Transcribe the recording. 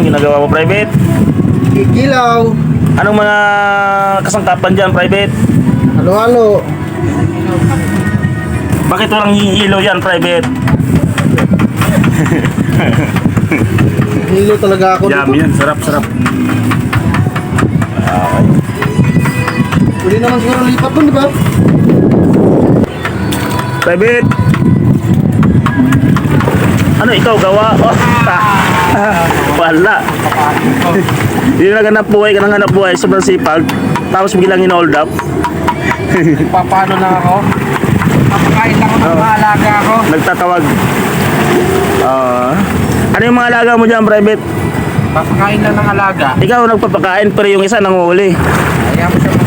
Anong ginagawa mo, Private? Kikilaw. Anong mga kasangkapan dyan, Private? Halo-halo. Bakit walang hihilo yan, Private? Hilo talaga ako Yummy yan, sarap. Okay. Pwede naman siguro lipat dun, di ba? Private! Ano, ikaw gawa? Oh, wala. Hindi na ganap buhay, sobrang sipag. Tapos biglang in-hold up. Paano na ako? Papakain lang ako ng mga alaga ako. Nagtatawag. Ano yung mga alaga mo dyan, Private? Papakain lang ng alaga. Ikaw nagpapakain pero yung isa nanguhuli. Kaya mo siya